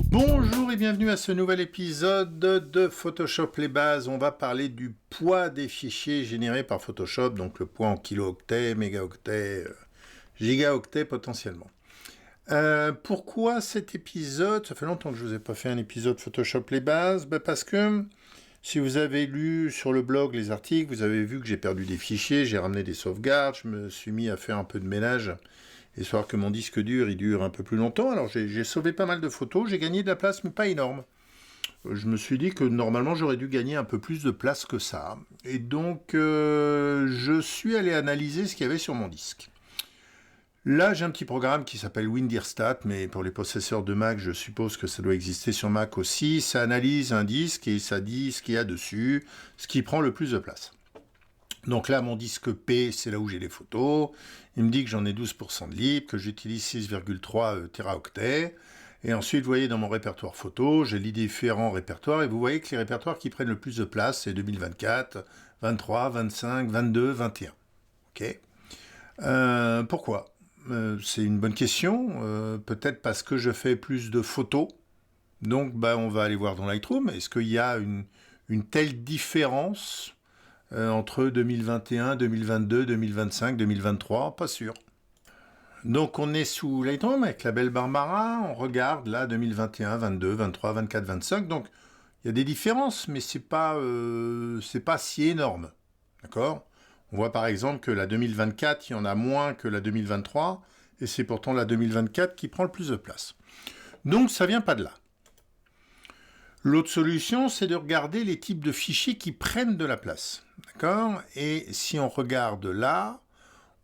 Bonjour et bienvenue à ce nouvel épisode de Photoshop les bases. On va parler du poids des fichiers générés par Photoshop, donc le poids en kilo-octets, mégaoctets, gigaoctets potentiellement. Pourquoi cet épisode? Ça fait longtemps que je ne vous ai pas fait un épisode Photoshop les bases. Parce que si vous avez lu sur le blog les articles, vous avez vu que j'ai perdu des fichiers, j'ai ramené des sauvegardes, je me suis mis à faire un peu de ménage, histoire que mon disque dur il dure un peu plus longtemps. Alors j'ai sauvé pas mal de photos, j'ai gagné de la place mais pas énorme. Je me suis dit que normalement j'aurais dû gagner un peu plus de place que ça. Et donc je suis allé analyser ce qu'il y avait sur mon disque. Là, j'ai un petit programme qui s'appelle WinDirStat, mais pour les possesseurs de Mac, je suppose que ça doit exister sur Mac aussi. Ça analyse un disque et ça dit ce qu'il y a dessus, ce qui prend le plus de place. Donc là, mon disque P, c'est là où j'ai les photos. Il me dit que j'en ai 12% de libre, que j'utilise 6,3 téraoctets. Et ensuite, vous voyez dans mon répertoire photo, j'ai les différents répertoires. Et vous voyez que les répertoires qui prennent le plus de place, c'est 2024, 23, 25, 22, 21. Ok. Pourquoi? C'est une bonne question. Peut-être parce que je fais plus de photos. Donc, on va aller voir dans Lightroom. Est-ce qu'il y a une telle différence entre 2021, 2022, 2025, 2023? Pas sûr. Donc, on est sous Lightroom avec la belle Barbara. On regarde là 2021, 22, 23, 24, 25. Donc, il y a des différences, mais c'est pas si énorme. D'accord? On voit par exemple que la 2024, il y en a moins que la 2023, et c'est pourtant la 2024 qui prend le plus de place. Donc ça vient pas de là. L'autre solution, c'est de regarder les types de fichiers qui prennent de la place. D'accord? Et si on regarde là,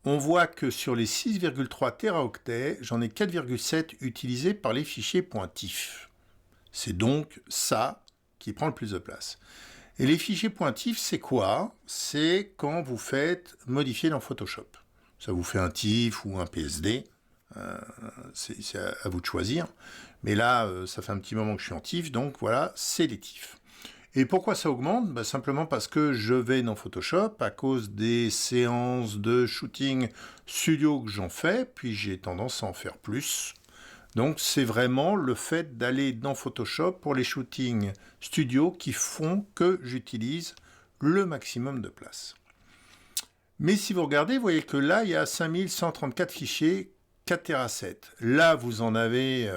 on voit que sur les 6,3 téraoctets, j'en ai 4,7 utilisés par les fichiers pointifs. C'est donc ça qui prend le plus de place. Et les fichiers pointifs, c'est quoi? C'est quand vous faites modifier dans Photoshop. Ça vous fait un TIFF ou un PSD. C'est à vous de choisir. Mais là, ça fait un petit moment que je suis en TIFF, donc voilà, c'est les TIFF. Et pourquoi ça augmente? Simplement parce que je vais dans Photoshop à cause des séances de shooting studio que j'en fais, puis j'ai tendance à en faire plus. Donc c'est vraiment le fait d'aller dans Photoshop pour les shootings studio qui font que j'utilise le maximum de place. Mais si vous regardez, vous voyez que là, il y a 5134 fichiers 4 Tera7. Là, vous en avez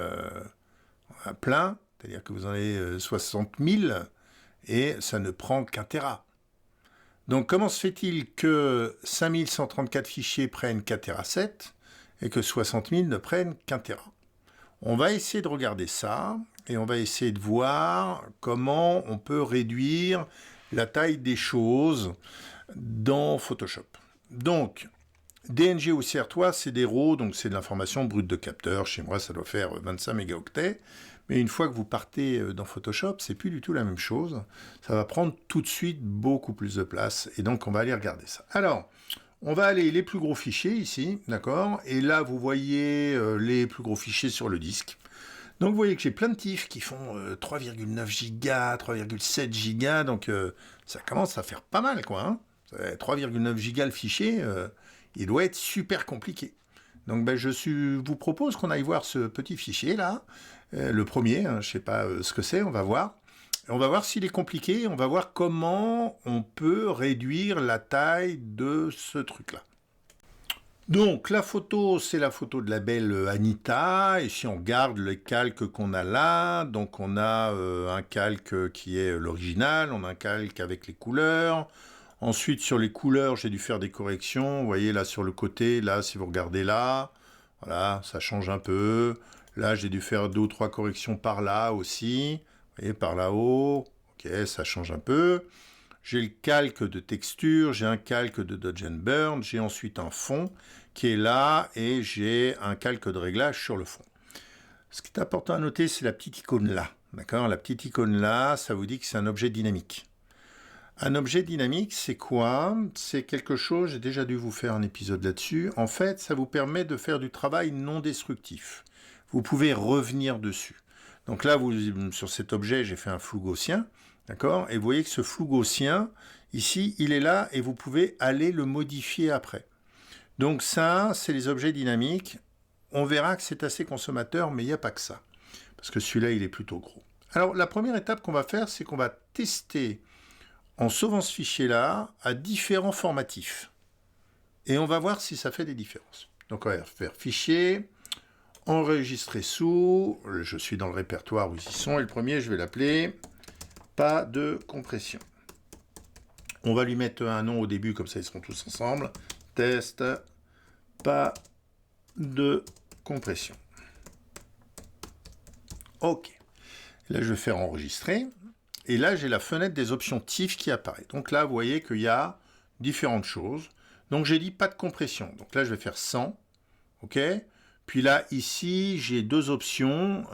plein, c'est-à-dire que vous en avez 60 000 et ça ne prend qu'un Tera. Donc comment se fait-il que 5134 fichiers prennent 4 Tera7 et que 60 000 ne prennent qu'un Tera? On va essayer de regarder ça et on va essayer de voir comment on peut réduire la taille des choses dans Photoshop. Donc, DNG ou CR3, c'est des RAW, donc c'est de l'information brute de capteur. Chez moi, ça doit faire 25 mégaoctets. Mais une fois que vous partez dans Photoshop, c'est plus du tout la même chose. Ça va prendre tout de suite beaucoup plus de place. Et donc, on va aller regarder ça. Alors, on va aller les plus gros fichiers ici, d'accord? Et là, vous voyez les plus gros fichiers sur le disque. Donc, vous voyez que j'ai plein de TIFF qui font 3,9 gigas, 3,7 gigas. Donc, ça commence à faire pas mal, quoi. Hein, 3,9 gigas le fichier, il doit être super compliqué. Donc, je vous propose qu'on aille voir ce petit fichier-là. Le premier, je ne sais pas ce que c'est, on va voir. On va voir s'il est compliqué, on va voir comment on peut réduire la taille de ce truc-là. Donc la photo, c'est la photo de la belle Anita, et si on regarde le calque qu'on a là, donc on a un calque qui est l'original, on a un calque avec les couleurs. Ensuite sur les couleurs, j'ai dû faire des corrections, vous voyez là sur le côté, là si vous regardez là, voilà, ça change un peu. Là j'ai dû faire 2 ou 3 corrections par là aussi. Vous voyez, par là-haut, ok, ça change un peu. J'ai le calque de texture, j'ai un calque de Dodge and Burn, j'ai ensuite un fond qui est là et j'ai un calque de réglage sur le fond. Ce qui est important à noter, c'est la petite icône là. D'accord? La petite icône là, ça vous dit que c'est un objet dynamique. Un objet dynamique, c'est quoi? C'est quelque chose, j'ai déjà dû vous faire un épisode là-dessus. En fait, ça vous permet de faire du travail non destructif. Vous pouvez revenir dessus. Donc là, sur cet objet, j'ai fait un flou gaussien, d'accord? Et vous voyez que ce flou gaussien, ici, il est là et vous pouvez aller le modifier après. Donc ça, c'est les objets dynamiques. On verra que c'est assez consommateur, mais il n'y a pas que ça. Parce que celui-là, il est plutôt gros. Alors, la première étape qu'on va faire, c'est qu'on va tester, en sauvant ce fichier-là, à différents formatifs. Et on va voir si ça fait des différences. Donc, on va faire fichier, enregistrer sous, je suis dans le répertoire où ils y sont, et le premier, je vais l'appeler pas de compression. On va lui mettre un nom au début, comme ça ils seront tous ensemble. Test, pas de compression. OK. Là, je vais faire enregistrer. Et là, j'ai la fenêtre des options TIFF qui apparaît. Donc là, vous voyez qu'il y a différentes choses. Donc, j'ai dit pas de compression. Donc là, je vais faire 100. OK. Puis là, ici, j'ai deux options.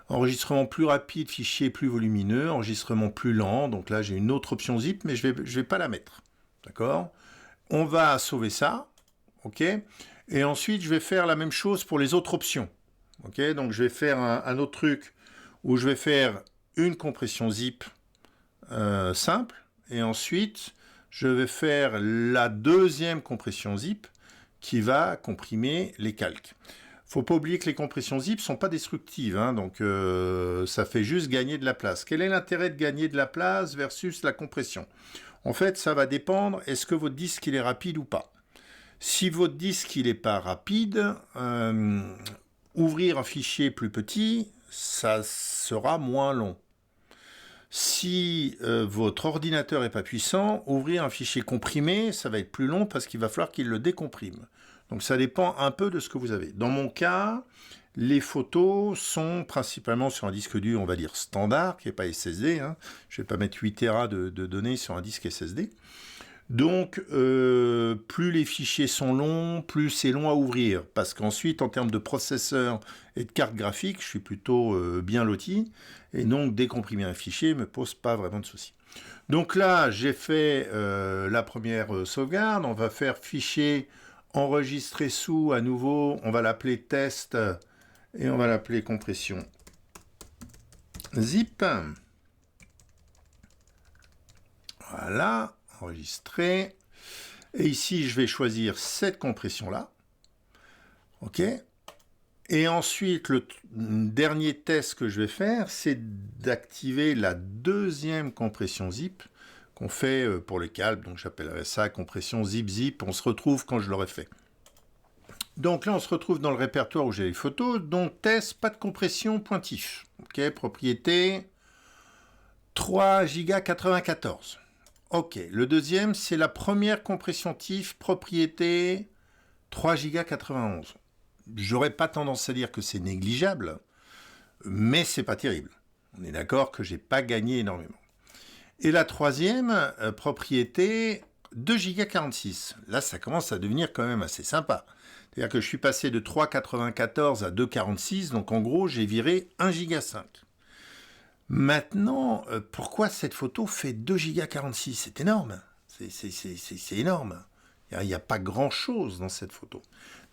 Enregistrement plus rapide, fichier plus volumineux. Enregistrement plus lent. Donc là, j'ai une autre option zip, mais je vais pas la mettre. D'accord. On va sauver ça. OK. Et ensuite, je vais faire la même chose pour les autres options. OK. Donc, je vais faire un autre truc où je vais faire une compression zip simple, et ensuite je vais faire la deuxième compression zip qui va comprimer les calques. Faut pas oublier que les compressions zip sont pas destructives, hein, donc ça fait juste gagner de la place. Quel est l'intérêt de gagner de la place versus la compression? En fait, ça va dépendre, est-ce que votre disque il est rapide ou pas. Si votre disque il n'est pas rapide, ouvrir un fichier plus petit, ça sera moins long. Si votre ordinateur n'est pas puissant, ouvrir un fichier comprimé, ça va être plus long parce qu'il va falloir qu'il le décomprime. Donc ça dépend un peu de ce que vous avez. Dans mon cas, les photos sont principalement sur un disque dur, on va dire standard, qui n'est pas SSD. Hein. Je ne vais pas mettre 8 Tera de données sur un disque SSD. Donc, plus les fichiers sont longs, plus c'est long à ouvrir. Parce qu'ensuite, en termes de processeur et de carte graphique, je suis plutôt bien loti. Et donc, décomprimer un fichier ne me pose pas vraiment de soucis. Donc là, j'ai fait la première sauvegarde. On va faire fichier enregistrer sous à nouveau. On va l'appeler test et on va l'appeler compression zip. Voilà. Enregistrer. Et ici, je vais choisir cette compression-là. OK. Et ensuite, le dernier test que je vais faire, c'est d'activer la deuxième compression zip qu'on fait pour le calque. Donc, j'appellerai ça compression zip-zip. On se retrouve quand je l'aurai fait. Donc là, on se retrouve dans le répertoire où j'ai les photos. Donc, test, pas de compression, pointif. OK. Propriété 3 Go 94. OK, le deuxième, c'est la première compression TIFF, propriété 3 Go 91. J'aurais pas tendance à dire que c'est négligeable, mais c'est pas terrible. On est d'accord que j'ai pas gagné énormément. Et la troisième, propriété 2 Go 46. Là, ça commence à devenir quand même assez sympa. C'est-à-dire que je suis passé de 3,94 à 2,46, donc en gros, j'ai viré 1 Go 5. Maintenant, pourquoi cette photo fait 2 Go 46? C'est énorme. C'est énorme. Il n'y a pas grand-chose dans cette photo.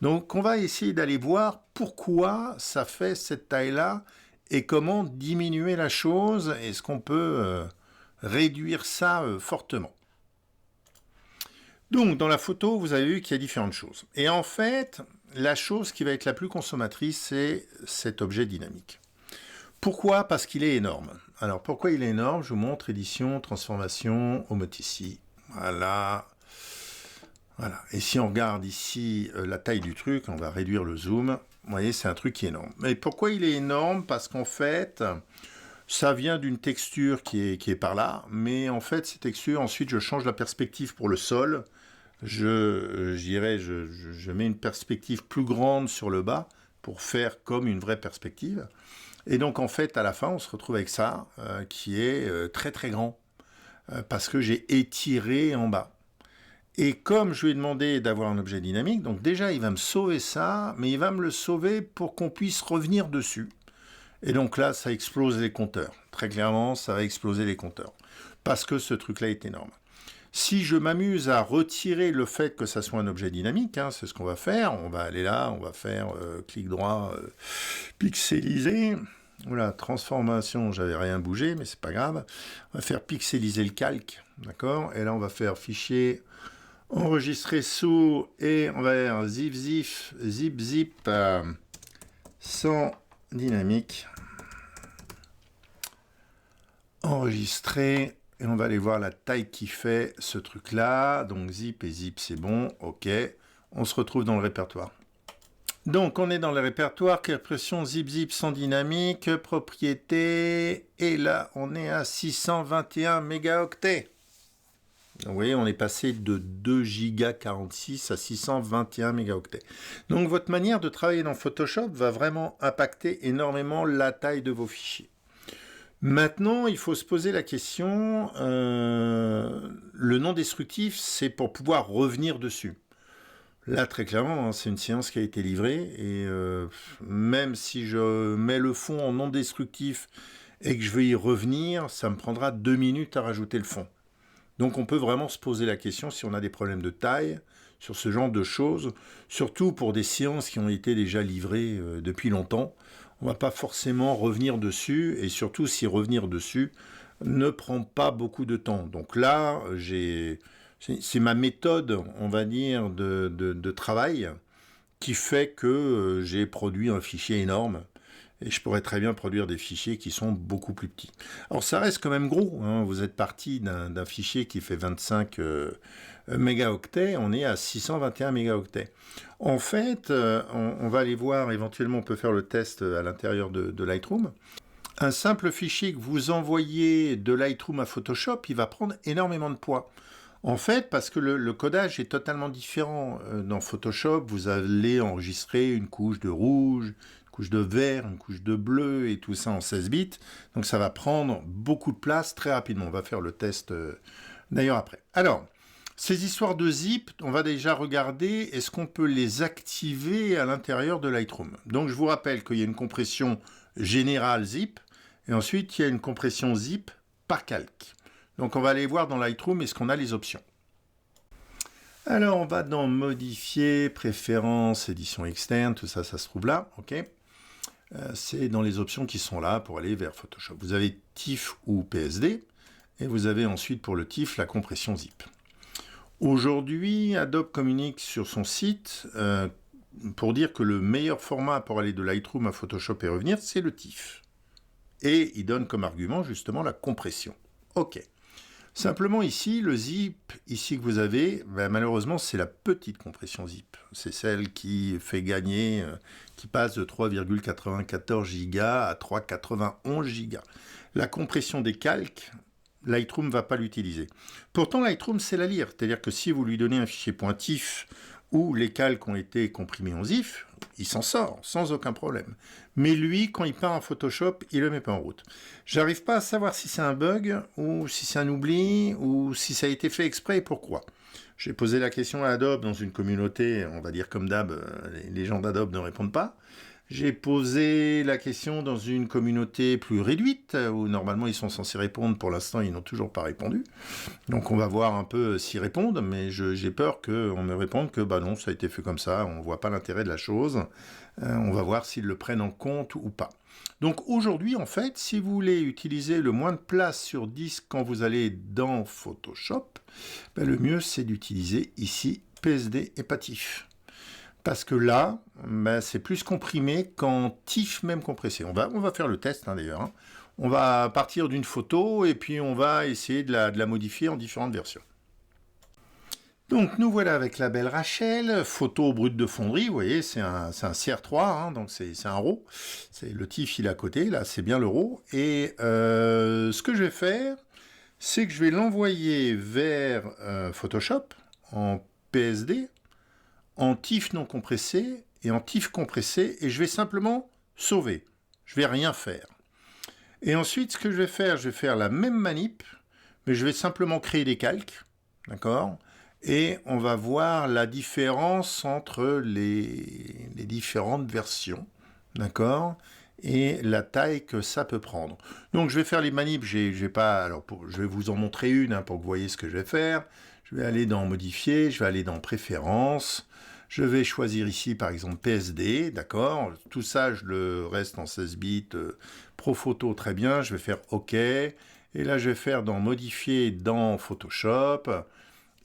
Donc, on va essayer d'aller voir pourquoi ça fait cette taille-là et comment diminuer la chose. Est-ce qu'on peut réduire ça fortement? Donc, dans la photo, vous avez vu qu'il y a différentes choses. Et en fait, la chose qui va être la plus consommatrice, c'est cet objet dynamique. Pourquoi? Parce qu'il est énorme. Alors, pourquoi il est énorme? Je vous montre édition, transformation, Omotici. Voilà. Voilà. Et si on regarde ici la taille du truc, on va réduire le zoom. Vous voyez, c'est un truc qui est énorme. Mais pourquoi il est énorme? Parce qu'en fait, ça vient d'une texture qui est par là. Mais en fait, ces textures, ensuite, je change la perspective pour le sol. Je mets une perspective plus grande sur le bas pour faire comme une vraie perspective. Et donc, en fait, à la fin, on se retrouve avec ça, qui est très, très grand, parce que j'ai étiré en bas. Et comme je lui ai demandé d'avoir un objet dynamique, donc déjà, il va me sauver ça, mais il va me le sauver pour qu'on puisse revenir dessus. Et donc là, ça explose les compteurs. Très clairement, ça va exploser les compteurs, parce que ce truc-là est énorme. Si je m'amuse à retirer le fait que ça soit un objet dynamique, hein, c'est ce qu'on va faire. On va aller là, on va faire clic droit, pixeliser. Voilà, transformation, j'avais rien bougé, mais c'est pas grave. On va faire pixeliser le calque, d'accord? Et là, on va faire fichier, Enregistrer sous et on va faire zip sans dynamique. Enregistrer et on va aller voir la taille qui fait ce truc là. Donc zip et zip c'est bon, ok. On se retrouve dans le répertoire. Donc on est dans le répertoire, pression zip sans dynamique, propriété, et là on est à 621 mégaoctets. Vous voyez, on est passé de 2 Go 46 à 621 mégaoctets. Donc votre manière de travailler dans Photoshop va vraiment impacter énormément la taille de vos fichiers. Maintenant, il faut se poser la question, le non destructif, c'est pour pouvoir revenir dessus. Là, très clairement, c'est une séance qui a été livrée, et même si je mets le fond en non destructif et que je veux y revenir, ça me prendra 2 minutes à rajouter le fond. Donc on peut vraiment se poser la question si on a des problèmes de taille, sur ce genre de choses, surtout pour des séances qui ont été déjà livrées depuis longtemps. On ne va pas forcément revenir dessus, et surtout si revenir dessus ne prend pas beaucoup de temps. Donc là, c'est ma méthode, on va dire, de travail qui fait que j'ai produit un fichier énorme. Et je pourrais très bien produire des fichiers qui sont beaucoup plus petits. Alors ça reste quand même gros, hein. Vous êtes parti d'un fichier qui fait 25 mégaoctets, on est à 621 mégaoctets. En fait, on va aller voir, éventuellement on peut faire le test à l'intérieur de Lightroom. Un simple fichier que vous envoyez de Lightroom à Photoshop, il va prendre énormément de poids. En fait, parce que le codage est totalement différent. Dans Photoshop, vous allez enregistrer une couche de rouge, une couche de vert, une couche de bleu, et tout ça en 16 bits. Donc ça va prendre beaucoup de place très rapidement. On va faire le test d'ailleurs après. Alors, ces histoires de zip, on va déjà regarder, est-ce qu'on peut les activer à l'intérieur de Lightroom. Donc je vous rappelle qu'il y a une compression générale zip, et ensuite il y a une compression zip par calque. Donc on va aller voir dans Lightroom, est-ce qu'on a les options. Alors on va dans modifier, préférences, édition externe, tout ça, ça se trouve là, ok. C'est dans les options qui sont là pour aller vers Photoshop. Vous avez TIFF ou PSD, et vous avez ensuite pour le TIFF la compression zip. Aujourd'hui, Adobe communique sur son site pour dire que le meilleur format pour aller de Lightroom à Photoshop et revenir, c'est le TIFF. Et il donne comme argument justement la compression. Ok. Simplement ici, le zip ici que vous avez, ben malheureusement c'est la petite compression zip. C'est celle qui fait gagner, qui passe de 3,94 Go à 3,91 Go. La compression des calques, Lightroom ne va pas l'utiliser. Pourtant Lightroom sait la lire, c'est-à-dire que si vous lui donnez un fichier .tif où les calques ont été comprimés en zip, il s'en sort sans aucun problème. Mais lui, quand il part en Photoshop, il le met pas en route. J'arrive pas à savoir si c'est un bug, ou si c'est un oubli, ou si ça a été fait exprès et pourquoi. J'ai posé la question à Adobe dans une communauté, on va dire comme d'hab, les gens d'Adobe ne répondent pas. J'ai posé la question dans une communauté plus réduite, où normalement ils sont censés répondre. Pour l'instant, ils n'ont toujours pas répondu. Donc on va voir un peu s'ils répondent, mais j'ai peur qu'on me réponde que bah non, ça a été fait comme ça, on ne voit pas l'intérêt de la chose. On va voir s'ils le prennent en compte ou pas. Donc aujourd'hui, en fait, si vous voulez utiliser le moins de place sur disque quand vous allez dans Photoshop, ben le mieux c'est d'utiliser ici PSD et pas TIFF. Parce que là, ben, c'est plus comprimé qu'en TIFF même compressé. On va faire le test d'ailleurs. Hein. On va partir d'une photo et puis on va essayer de la modifier en différentes versions. Donc nous voilà avec la belle Rachel, photo brute de fonderie, vous voyez, c'est un CR3, hein, donc c'est un RAW. C'est le TIFF il est à côté, là c'est bien le RAW. Et ce que je vais faire, c'est que je vais l'envoyer vers Photoshop en PSD, en TIFF non compressé et en TIFF compressé, et je vais simplement sauver. Je vais rien faire. Et ensuite, ce que je vais faire la même manip, mais je vais simplement créer des calques, d'accord ? Et on va voir la différence entre les différentes versions, d'accord ? Et la taille que ça peut prendre. Donc je vais faire les manips, je vais vous en montrer une pour que vous voyez ce que je vais faire. Je vais aller dans modifier, je vais aller dans préférences. Je vais choisir ici par exemple PSD, d'accord. Tout ça, je le reste en 16 bits, Pro Photo, très bien. Je vais faire OK. Et là, je vais faire dans modifier dans Photoshop.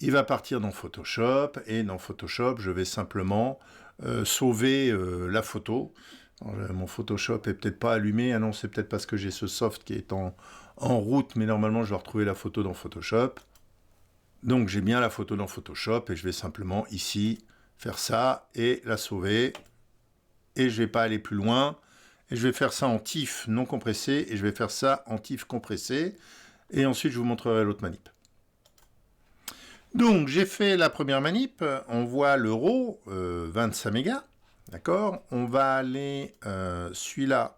il va partir dans Photoshop, et dans Photoshop, je vais simplement sauver la photo. Alors, mon Photoshop est peut-être pas allumé, ah non, c'est peut-être parce que j'ai ce soft qui est en route, mais normalement, je vais retrouver la photo dans Photoshop. Donc, j'ai bien la photo dans Photoshop, et je vais simplement, ici, faire ça, et la sauver, et je vais pas aller plus loin, et je vais faire ça en TIFF non compressé, et je vais faire ça en TIFF compressé, et ensuite, je vous montrerai l'autre manip. Donc, j'ai fait la première manip, on voit le RAW, 25 mégas, d'accord. On va aller, celui-là,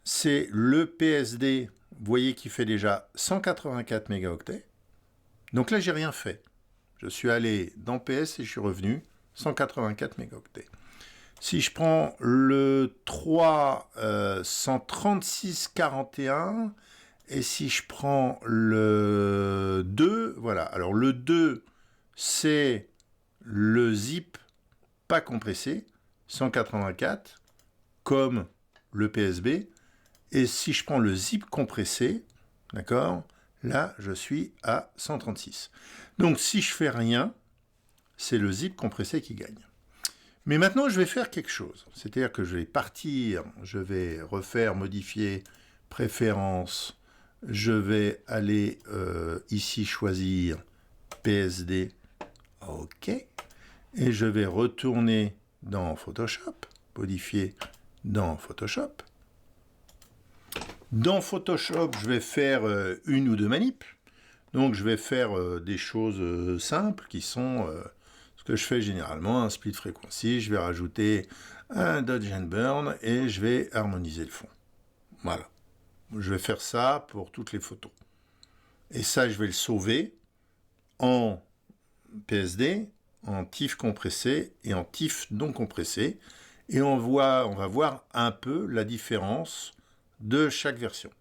c'est le PSD, vous voyez qu'il fait déjà 184 mégaoctets. Donc là, j'ai rien fait. Je suis allé dans PS et je suis revenu 184 mégaoctets. Si je prends le 3, 136,41, et si je prends le 2, voilà. Alors le 2, c'est le zip pas compressé, 184, comme le PSB. Et si je prends le zip compressé, d'accord, là, je suis à 136. Donc si je fais rien, c'est le zip compressé qui gagne. Mais maintenant, je vais faire quelque chose. C'est-à-dire que je vais partir, je vais refaire, modifier, préférences. Je vais aller ici choisir PSD. OK. Et je vais retourner dans Photoshop, modifier dans Photoshop. Dans Photoshop, je vais faire une ou deux manips. Donc, je vais faire des choses simples qui sont ce que je fais généralement, un split frequency. Je vais rajouter un dodge and burn et je vais harmoniser le fond. Voilà. Je vais faire ça pour toutes les photos. Et ça, je vais le sauver en PSD, en TIFF compressé et en TIFF non compressé. Et on va voir un peu la différence de chaque version.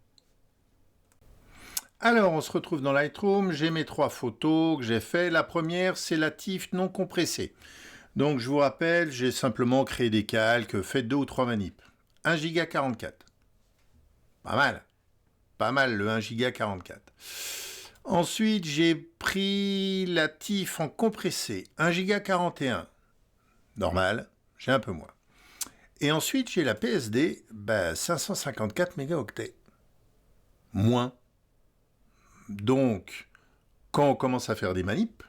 Alors, on se retrouve dans Lightroom. J'ai mes 3 photos que j'ai fait. La première, c'est la TIFF non compressée. Donc, je vous rappelle, j'ai simplement créé des calques, fait 2 ou 3 manips. 1 giga 44. Pas mal. Pas mal, le 1 giga 44. Ensuite, j'ai pris la TIFF en compressé. 1 giga 41. Normal, j'ai un peu moins. Et ensuite, j'ai la PSD, 554 mégaoctets. Moins. Donc, quand on commence à faire des manips,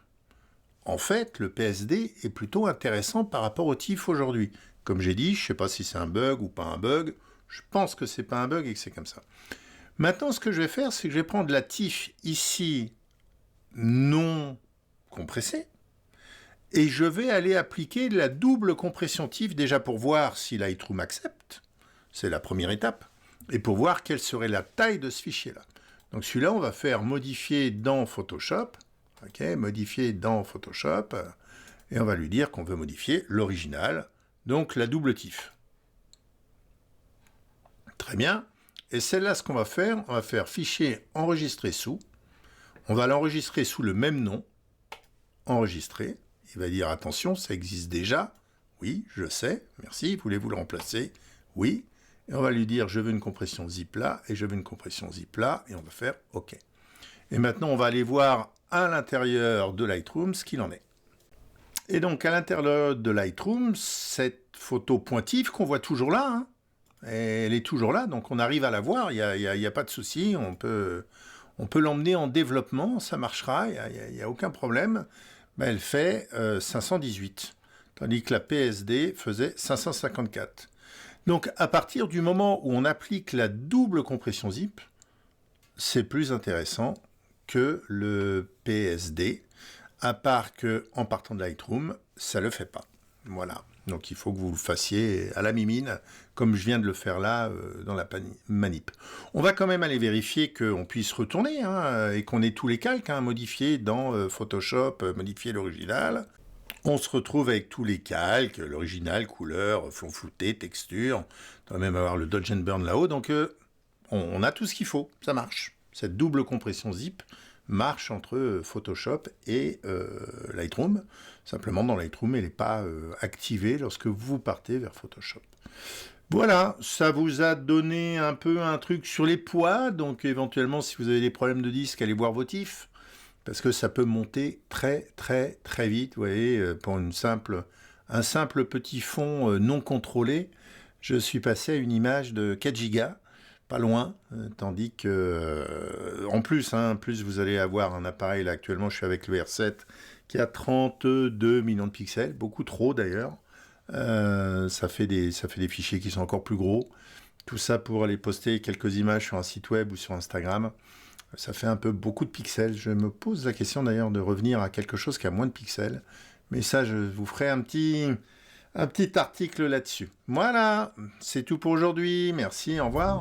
en fait, le PSD est plutôt intéressant par rapport au TIFF aujourd'hui. Comme j'ai dit, je ne sais pas si c'est un bug ou pas un bug. Je pense que c'est pas un bug et que c'est comme ça. Maintenant, ce que je vais faire, c'est que je vais prendre la TIFF ici non compressée et je vais aller appliquer la double compression TIFF déjà pour voir si Lightroom accepte. C'est la première étape. Et pour voir quelle serait la taille de ce fichier-là. Donc celui-là, on va faire modifier dans Photoshop. OK, modifier dans Photoshop. Et on va lui dire qu'on veut modifier l'original. Donc la double TIFF. Très bien. Et celle-là, ce qu'on va faire fichier enregistrer sous. On va l'enregistrer sous le même nom. Enregistrer. Il va dire attention, ça existe déjà. Oui, je sais. Merci. Voulez-vous le remplacer? Oui. Et on va lui dire, je veux une compression zip là, et je veux une compression zip là, et on va faire OK. Et maintenant, on va aller voir à l'intérieur de Lightroom ce qu'il en est. Et donc, à l'intérieur de Lightroom, cette photo pointive qu'on voit toujours là, hein, elle est toujours là, donc on arrive à la voir, il n'y a pas de souci, on peut l'emmener en développement, ça marchera, il n'y a aucun problème. Elle fait 518, tandis que la PSD faisait 554. Donc, à partir du moment où on applique la double compression zip, c'est plus intéressant que le PSD, à part qu'en partant de Lightroom, ça ne le fait pas. Voilà. Donc, il faut que vous le fassiez à la mimine, comme je viens de le faire là, dans la manip. On va quand même aller vérifier qu'on puisse retourner, hein, et qu'on ait tous les calques, hein, modifiés dans Photoshop, modifier l'original. On se retrouve avec tous les calques, l'original, couleur, fond flouté, texture. On va même avoir le Dodge and Burn là-haut. Donc, on a tout ce qu'il faut. Ça marche. Cette double compression zip marche entre Photoshop et Lightroom. Simplement, dans Lightroom, elle n'est pas activée lorsque vous partez vers Photoshop. Voilà, ça vous a donné un peu un truc sur les poids. Donc, éventuellement, si vous avez des problèmes de disque, allez voir vos TIFF. parce que ça peut monter très très très vite. Vous voyez, pour un simple petit fond non contrôlé, je suis passé à une image de 4 gigas, pas loin, tandis que en plus, plus vous allez avoir un appareil, là actuellement je suis avec le R7 qui a 32 millions de pixels, beaucoup trop d'ailleurs. Ça fait des fichiers qui sont encore plus gros. Tout ça pour aller poster quelques images sur un site web ou sur Instagram. Ça fait un peu beaucoup de pixels. Je me pose la question d'ailleurs de revenir à quelque chose qui a moins de pixels. Mais ça, je vous ferai un petit article là-dessus. Voilà, c'est tout pour aujourd'hui. Merci, au revoir.